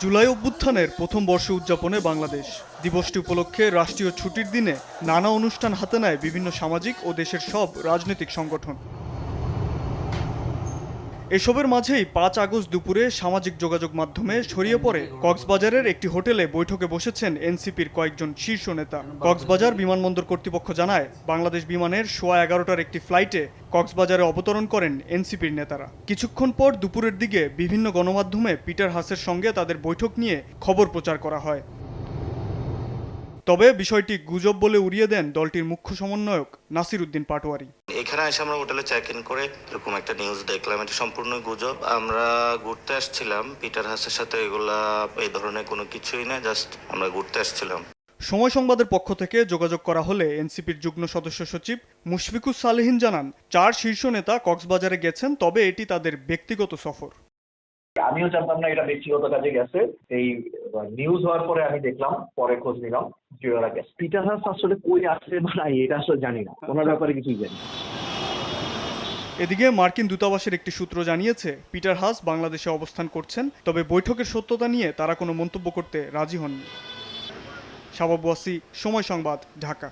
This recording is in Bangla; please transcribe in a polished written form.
জুলাই অভ্যুত্থানের প্রথম বর্ষ উদযাপনে বাংলাদেশ দিবসটি উপলক্ষে রাষ্ট্রীয় ছুটির দিনে নানা অনুষ্ঠান হাতে নেয় বিভিন্ন সামাজিক ও দেশের সব রাজনৈতিক সংগঠন। এসবের মাঝেই ৫ আগস্ট দুপুরে সামাজিক যোগাযোগ মাধ্যমে ছড়িয়ে পড়ে কক্সবাজারের একটি হোটেলে বৈঠকে বসেছেন এনসিপির কয়েকজন শীর্ষ নেতা। কক্সবাজার বিমানবন্দর কর্তৃপক্ষ জানায়, বাংলাদেশ বিমানের 11:15টার একটি ফ্লাইটে কক্সবাজারে অবতরণ করেন এনসিপির নেতারা। কিছুক্ষণ পর দুপুরের দিকে বিভিন্ন গণমাধ্যমে পিটার হাসের সঙ্গে তাদের বৈঠক নিয়ে খবর প্রচার করা হয়। তবে বিষয়টি গুজব বলে উড়িয়ে দেন দলটির মুখ্য সমন্বয়ক নাসির উদ্দিন পাটোয়ারি। এখানে এসে আমরা হোটেলে চেক ইন করে এরকম একটা নিউজ দেখলাম, এটা সম্পূর্ণ গুজব। আমরা ঘুরতে আসছিলাম পিটার হাসের সাথে, এগুলা এই ধরনের কোনো কিছুই না, জাস্ট আমরা ঘুরতে আসছিলাম। সময় সংবাদের পক্ষ থেকে যোগাযোগ করা হলে এনসিপির যুগ্ম সদস্য সচিব মুশফিকুস সালেহীন জানান, 4 শীর্ষ নেতা কক্সবাজারে গেছেন, তবে এটি তাদের ব্যক্তিগত সফর। আমিও জানতাম না এটা ব্যক্তিগত কাজে গেছে। এই নিউজ হওয়ার পরে আমি দেখলাম, পরে খোঁজ নিলাম যে ওরা গেছে। পিটার হাস আসলে কই আছে বা নাই এটা আসলে জানি না, ওনার ব্যাপারে কিছুই জানি না। এদিকে মার্কিন দূতাবাসের একটি সূত্র জানিয়েছে, পিটার হাস বাংলাদেশে অবস্থান করছেন, তবে বৈঠকের সত্যতা নিয়ে তারা কোনো মন্তব্য করতে রাজি হননি। শাবাব ওয়াসি, সময় সংবাদ, ঢাকা।